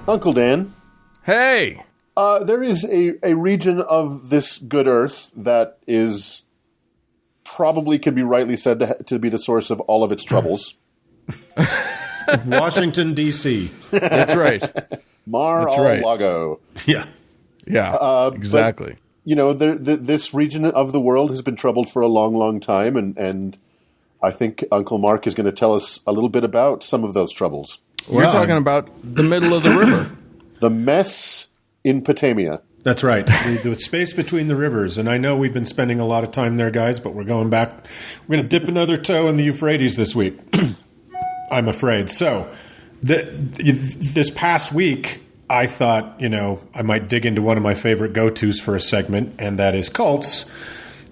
Uncle Dan. Hey! There is a region of this good earth that is probably could be rightly said to be the source of all of its troubles. Washington, D.C. That's right. Mar-a-Lago. Yeah. Yeah, exactly. But, you know, this region of the world has been troubled for a long, long time, and I think Uncle Mark is going to tell us a little bit about some of those troubles. We're talking about the middle of the river. The mess in Potamia. That's right. The space between the rivers. And I know we've been spending a lot of time there, guys, but we're going back. We're going to dip another toe in the Euphrates this week, I'm afraid. So this past week, I thought, you know, I might dig into one of my favorite go-tos for a segment, and that is cults.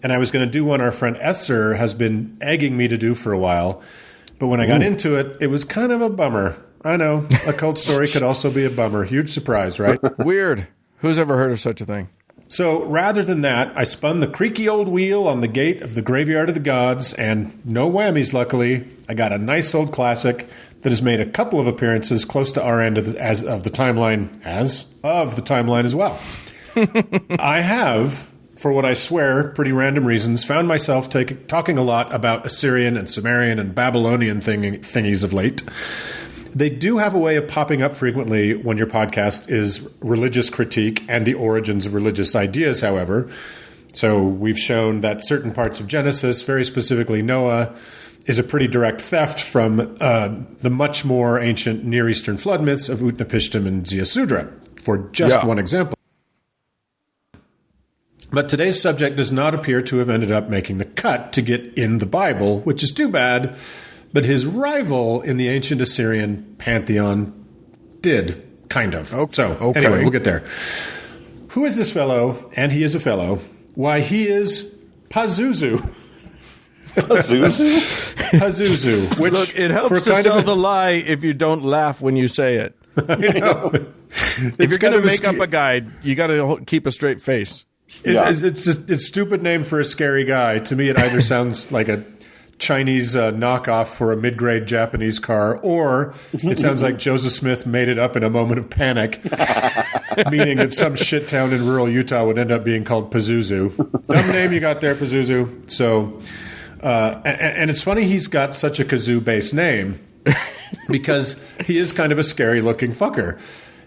And I was going to do one our friend Esther has been egging me to do for a while. But when I got into it, it was kind of a bummer. I know. A cult story could also be a bummer. Huge surprise, right? Weird. Who's ever heard of such a thing? So rather than that, I spun the creaky old wheel on the gate of the graveyard of the gods, and no whammies, luckily. I got a nice old classic that has made a couple of appearances close to our end of the timeline as well. I have, for what I swear, pretty random reasons, found myself talking a lot about Assyrian and Sumerian and Babylonian thingies of late. They do have a way of popping up frequently when your podcast is religious critique and the origins of religious ideas, however. So we've shown that certain parts of Genesis, very specifically Noah, is a pretty direct theft from the much more ancient Near Eastern flood myths of Utnapishtim and Ziusudra, for just one example. But today's subject does not appear to have ended up making the cut to get in the Bible, which is too bad. But his rival in the ancient Assyrian pantheon did, kind of. Anyway, we'll get there. Who is this fellow? And he is a fellow. Why, he is Pazuzu. Pazuzu. Which, look, it helps to sell the lie if you don't laugh when you say it. I know. If you're going to make up a guide, you got to keep a straight face. It's just a stupid name for a scary guy. To me, it either sounds like a Chinese knockoff for a mid-grade Japanese car, or it sounds like Joseph Smith made it up in a moment of panic, meaning that some shit town in rural Utah would end up being called Pazuzu. Dumb name you got there, Pazuzu. So, and it's funny he's got such a kazoo-based name because he is kind of a scary-looking fucker.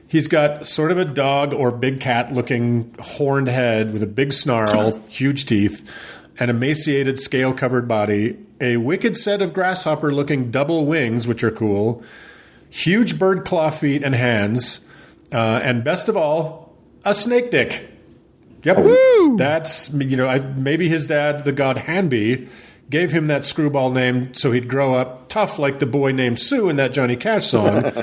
He's got sort of a dog or big cat-looking horned head with a big snarl, huge teeth, an emaciated scale-covered body, a wicked set of grasshopper-looking double wings, which are cool, huge bird claw feet and hands, and best of all, a snake dick. Yep. Woo! That's, maybe his dad, the god Hanby, gave him that screwball name so he'd grow up tough like the boy named Sue in that Johnny Cash song.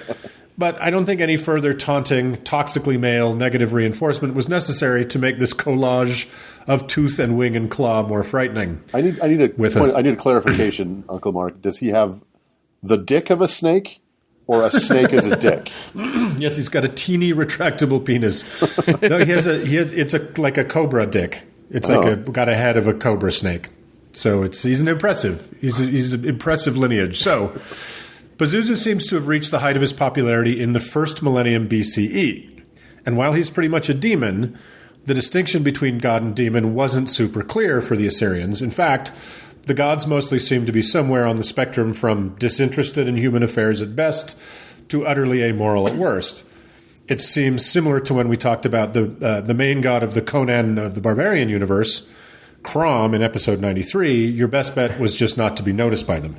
But I don't think any further taunting, toxically male, negative reinforcement was necessary to make this collage of tooth and wing and claw more frightening. I need a clarification, Uncle Mark. Does he have the dick of a snake, or a snake as a dick? Yes, he's got a teeny retractable penis. No, it's like a cobra dick. It's got a head of a cobra snake. So he's an impressive lineage. So Pazuzu seems to have reached the height of his popularity in the first millennium BCE. And while he's pretty much a demon, the distinction between god and demon wasn't super clear for the Assyrians. In fact, the gods mostly seem to be somewhere on the spectrum from disinterested in human affairs at best to utterly amoral at worst. It seems similar to when we talked about the main god of the Conan of the Barbarian universe, Crom, in episode 93. Your best bet was just not to be noticed by them.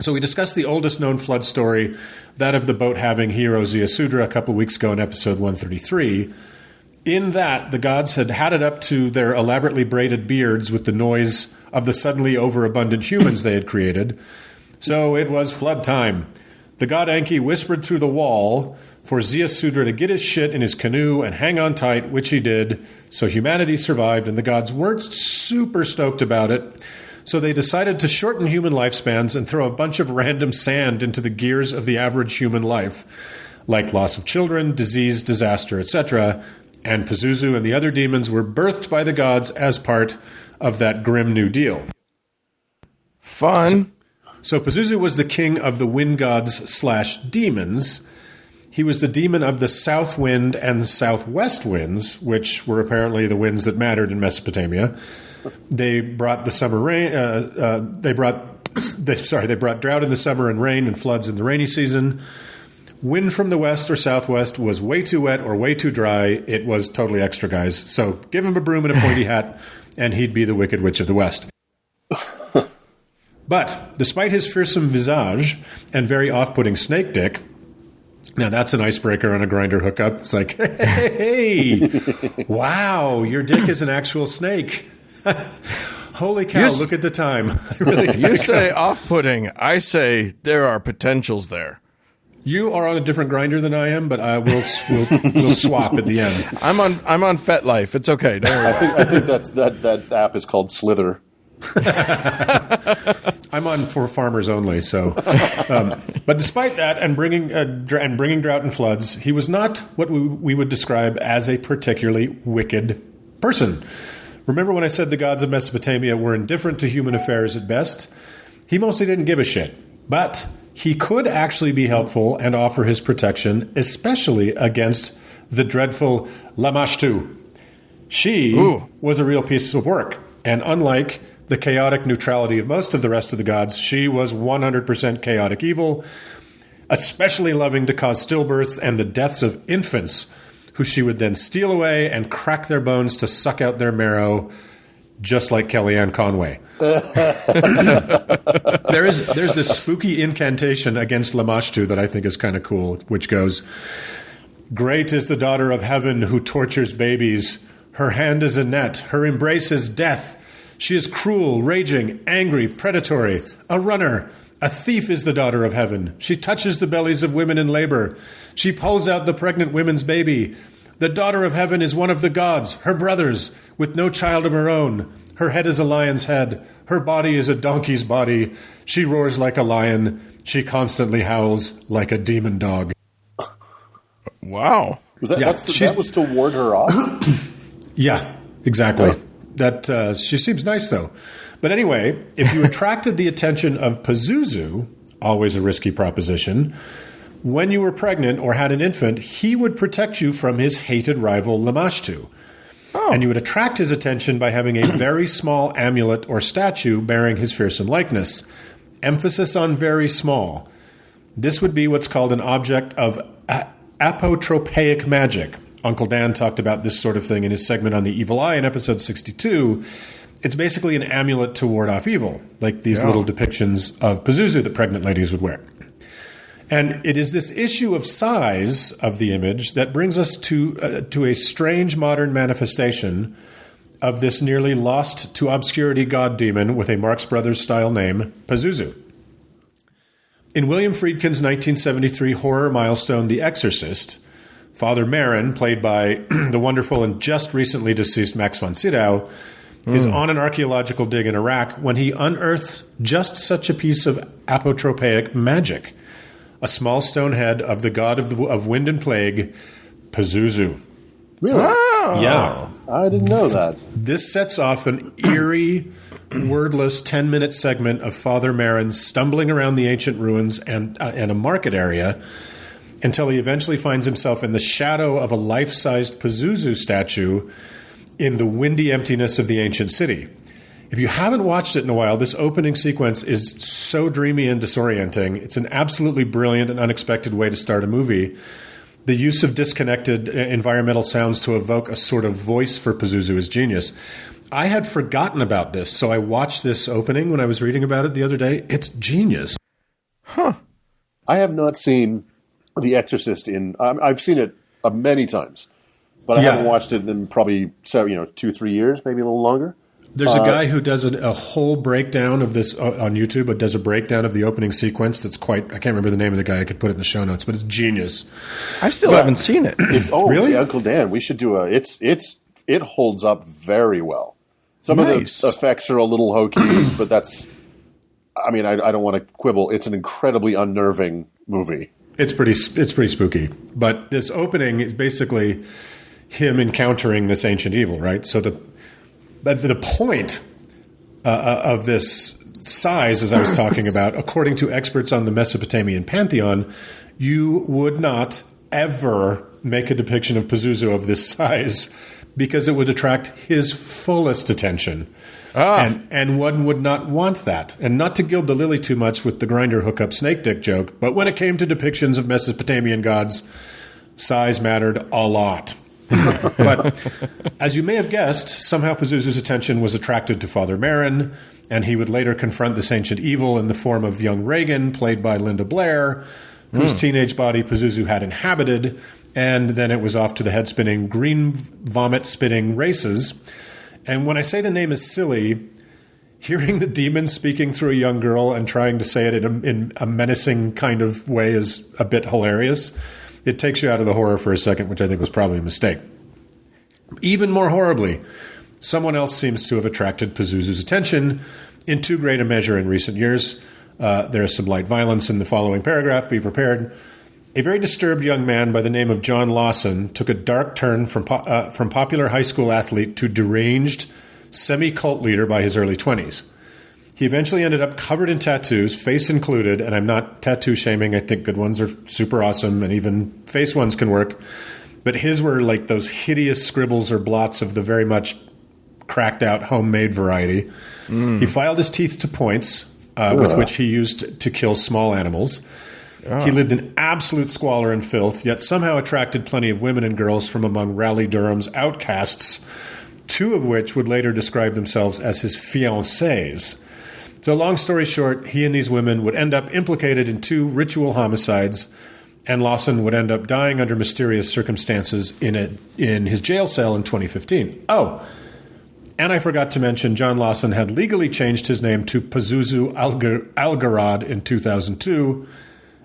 So we discussed the oldest known flood story, that of the boat-having hero Ziusudra, a couple weeks ago in episode 133. In that, the gods had it up to their elaborately braided beards with the noise of the suddenly overabundant humans they had created. So it was flood time. The god Enki whispered through the wall for Ziusudra to get his shit in his canoe and hang on tight, which he did. So humanity survived, and the gods weren't super stoked about it. So they decided to shorten human lifespans and throw a bunch of random sand into the gears of the average human life, like loss of children, disease, disaster, etc. And Pazuzu and the other demons were birthed by the gods as part of that grim New Deal. Fun. So Pazuzu was the king of the wind gods / demons. He was the demon of the south wind and southwest winds, which were apparently the winds that mattered in Mesopotamia. They brought the summer rain. They brought drought in the summer and rain and floods in the rainy season. Wind from the west or southwest was way too wet or way too dry. It was totally extra, guys. So give him a broom and a pointy hat, and he'd be the Wicked Witch of the West. But despite his fearsome visage and very off-putting snake dick, now that's an icebreaker on a Grindr hookup. It's like, hey, wow, your dick is an actual snake. Holy cow, look at the time. Really, you say off-putting. I say there are potentials there. You are on a different Grindr than I am, but we'll swap at the end. I'm on FetLife. It's okay. Don't worry. I think that app is called Slither. I'm on for farmers only. So, but despite that, and bringing drought and floods, he was not what we would describe as a particularly wicked person. Remember when I said the gods of Mesopotamia were indifferent to human affairs at best? He mostly didn't give a shit, but he could actually be helpful and offer his protection, especially against the dreadful Lamashtu. She was a real piece of work, and unlike the chaotic neutrality of most of the rest of the gods, she was 100% chaotic evil, especially loving to cause stillbirths and the deaths of infants, who she would then steal away and crack their bones to suck out their marrow, just like Kellyanne Conway. There's this spooky incantation against Lamashtu that I think is kind of cool, which goes, "Great is the daughter of heaven who tortures babies. Her hand is a net. Her embrace is death. She is cruel, raging, angry, predatory, a runner. A thief is the daughter of heaven. She touches the bellies of women in labor. She pulls out the pregnant women's baby. The daughter of heaven is one of the gods, her brothers, with no child of her own. Her head is a lion's head. Her body is a donkey's body. She roars like a lion. She constantly howls like a demon dog." Wow. That was to ward her off? Yeah, exactly. That she seems nice, though. But anyway, if you attracted the attention of Pazuzu, always a risky proposition, when you were pregnant or had an infant, he would protect you from his hated rival Lamashtu. Oh. And you would attract his attention by having a very small amulet or statue bearing his fearsome likeness. Emphasis on very small. This would be what's called an object of apotropaic magic. Uncle Dan talked about this sort of thing in his segment on the evil eye in episode 62. It's basically an amulet to ward off evil, like these little depictions of Pazuzu that pregnant ladies would wear. And it is this issue of size of the image that brings us to a strange modern manifestation of this nearly lost to obscurity god demon with a Marx Brothers style name, Pazuzu. In William Friedkin's 1973 horror milestone, The Exorcist, Father Marin, played by the wonderful and just recently deceased Max von Sydow, is on an archaeological dig in Iraq when he unearths just such a piece of apotropaic magic, a small stone head of the god of wind and plague, Pazuzu. Really? Oh. Yeah. I didn't know that. This sets off an eerie, wordless 10-minute segment of Father Marin stumbling around the ancient ruins and a market area until he eventually finds himself in the shadow of a life-sized Pazuzu statue in the windy emptiness of the ancient city. If you haven't watched it in a while, this opening sequence is so dreamy and disorienting. It's an absolutely brilliant and unexpected way to start a movie. The use of disconnected environmental sounds to evoke a sort of voice for Pazuzu is genius. I had forgotten about this, so I watched this opening when I was reading about it the other day. It's genius. Huh. I have not seen The Exorcist I've seen it many times, but I haven't watched it in probably 2-3 years, maybe a little longer. There's a guy who does a whole breakdown of this on YouTube, but does a breakdown of the opening sequence that's I can't remember the name of the guy. I could put it in the show notes, but it's genius. I still haven't seen it. Really? Uncle Dan, we should do it holds up very well. Some of the effects are a little hokey, but I don't want to quibble. It's an incredibly unnerving movie. It's pretty spooky. But this opening is basically him encountering this ancient evil, right? So the point of this size, as I was talking about, according to experts on the Mesopotamian pantheon, you would not ever make a depiction of Pazuzu of this size because it would attract his fullest attention. And one would not want that. And not to gild the lily too much with the Grindr hookup snake dick joke, but when it came to depictions of Mesopotamian gods, size mattered a lot. But as you may have guessed, somehow Pazuzu's attention was attracted to Father Marin, and he would later confront this ancient evil in the form of young Reagan, played by Linda Blair, whose teenage body Pazuzu had inhabited, and then it was off to the head-spinning, green vomit-spitting races. And when I say the name is silly, hearing the demon speaking through a young girl and trying to say it in a menacing kind of way is a bit hilarious. It takes you out of the horror for a second, which I think was probably a mistake. Even more horribly, someone else seems to have attracted Pazuzu's attention in too great a measure in recent years. There is some light violence in the following paragraph. Be prepared. A very disturbed young man by the name of John Lawson took a dark turn from popular high school athlete to deranged semi-cult leader by his early 20s. He eventually ended up covered in tattoos, face included, and I'm not tattoo shaming. I think good ones are super awesome, and even face ones can work. But his were like those hideous scribbles or blots of the very much cracked out homemade variety. He filed his teeth to points, with which he used to kill small animals. He lived in absolute squalor and filth, yet somehow attracted plenty of women and girls from among Raleigh Durham's outcasts, two of which would later describe themselves as his fiancées. So long story short, he and these women would end up implicated in 2 ritual homicides, and Lawson would end up dying under mysterious circumstances in his jail cell in 2015. Oh, and I forgot to mention John Lawson had legally changed his name to Pazuzu Algarad in 2002,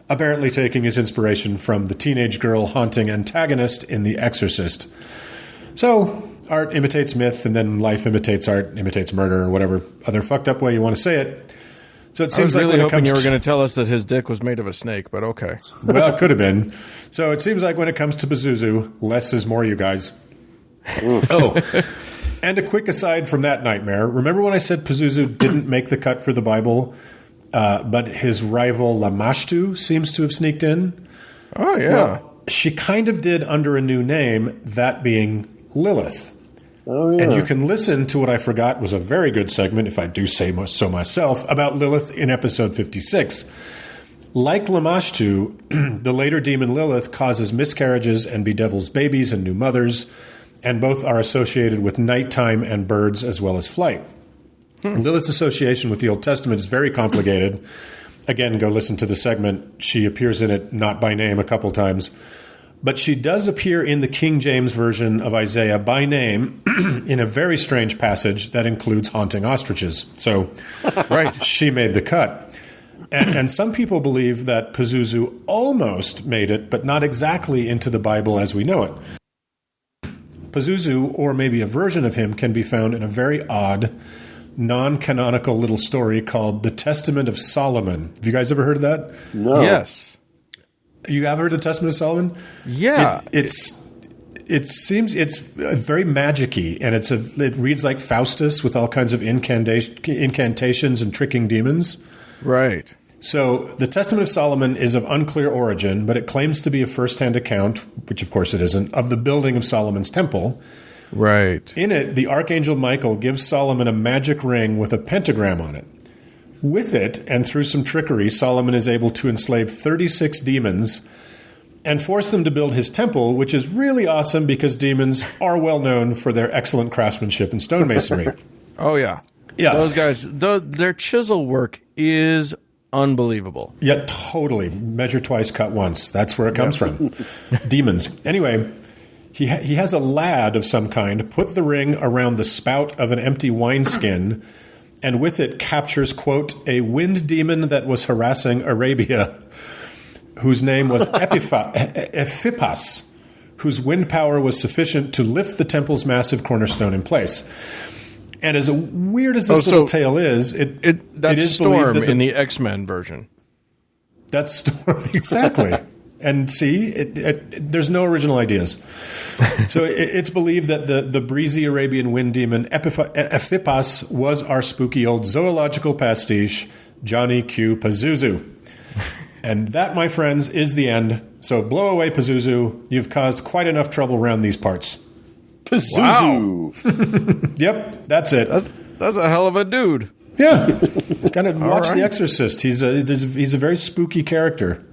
apparently taking his inspiration from the teenage girl haunting antagonist in The Exorcist. So, art imitates myth, and then life imitates art, imitates murder, or whatever other fucked up way you want to say it. So it seems I was like really hoping you were going to tell us that his dick was made of a snake, but okay. Well, it could have been. So it seems like when it comes to Pazuzu, less is more, you guys. Oh, and a quick aside from that nightmare. Remember when I said Pazuzu didn't make the cut for the Bible, but his rival Lamashtu seems to have sneaked in? Oh, yeah. Well, she kind of did under a new name, that being Lilith. Oh, yeah. And you can listen to what I forgot was a very good segment, if I do say so myself, about Lilith in episode 56. Like Lamashtu, the later demon Lilith causes miscarriages and bedevils babies and new mothers, and both are associated with nighttime and birds as well as flight. Lilith's association with the Old Testament is very complicated. Again, go listen to the segment. She appears in it, not by name, a couple times. But she does appear in the King James version of Isaiah by name in a very strange passage that includes haunting ostriches. So, right, she made the cut. And some people believe that Pazuzu almost made it, but not exactly into the Bible as we know it. Pazuzu, or maybe a version of him, can be found in a very odd, non-canonical little story called The Testament of Solomon. Have you guys ever heard of that? No. Yes. You have heard of the Testament of Solomon? Yeah. It seems it's very magic-y, and it reads like Faustus with all kinds of incantations and tricking demons. Right. So the Testament of Solomon is of unclear origin, but it claims to be a first-hand account, which of course it isn't, of the building of Solomon's temple. Right. In it, the Archangel Michael gives Solomon a magic ring with a pentagram on it. With it, and through some trickery, Solomon is able to enslave 36 demons and force them to build his temple, which is really awesome because demons are well known for their excellent craftsmanship in stonemasonry. Oh, yeah. Yeah. Those guys, their chisel work is unbelievable. Yeah, totally. Measure twice, cut once. That's where it comes from. Demons. Anyway, he has a lad of some kind put the ring around the spout of an empty wineskin, and with it captures, quote, a wind demon that was harassing Arabia, whose name was Ephipas, whose wind power was sufficient to lift the temple's massive cornerstone in place. And as weird as this little tale is, it that's is Storm that in the X-Men version. That's Storm, exactly. And see, there's no original ideas. So it's believed that the breezy Arabian wind demon Ephipas was our spooky old zoological pastiche, Johnny Q. Pazuzu. And that, my friends, is the end. So blow away, Pazuzu. You've caused quite enough trouble around these parts. Pazuzu. Wow. Yep, that's it. That's a hell of a dude. Yeah. Kind of watch The Exorcist. He's a very spooky character.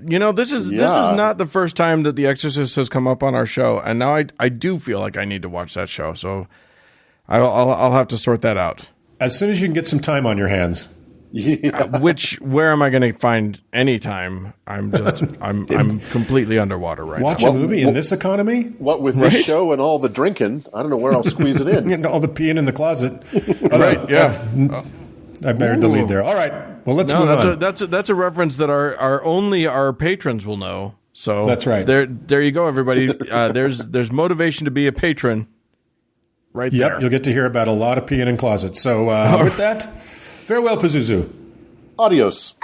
You know, this is not the first time that The Exorcist has come up on our show, and now I do feel like I need to watch that show. So I'll have to sort that out as soon as you can get some time on your hands. Yeah. Where am I going to find any time? I'm completely underwater right Watch now. a movie in this economy? What with this show and all the drinking, I don't know where I'll squeeze it in. And all the peeing in the closet. Right? Yeah. I buried the lead there. All right. Well, let's move on. That's a reference that only our patrons will know. So that's right. There you go, everybody. There's motivation to be a patron. Right there. Yep. You'll get to hear about a lot of peeing in closets. So with that, farewell, Pazuzu. Adios.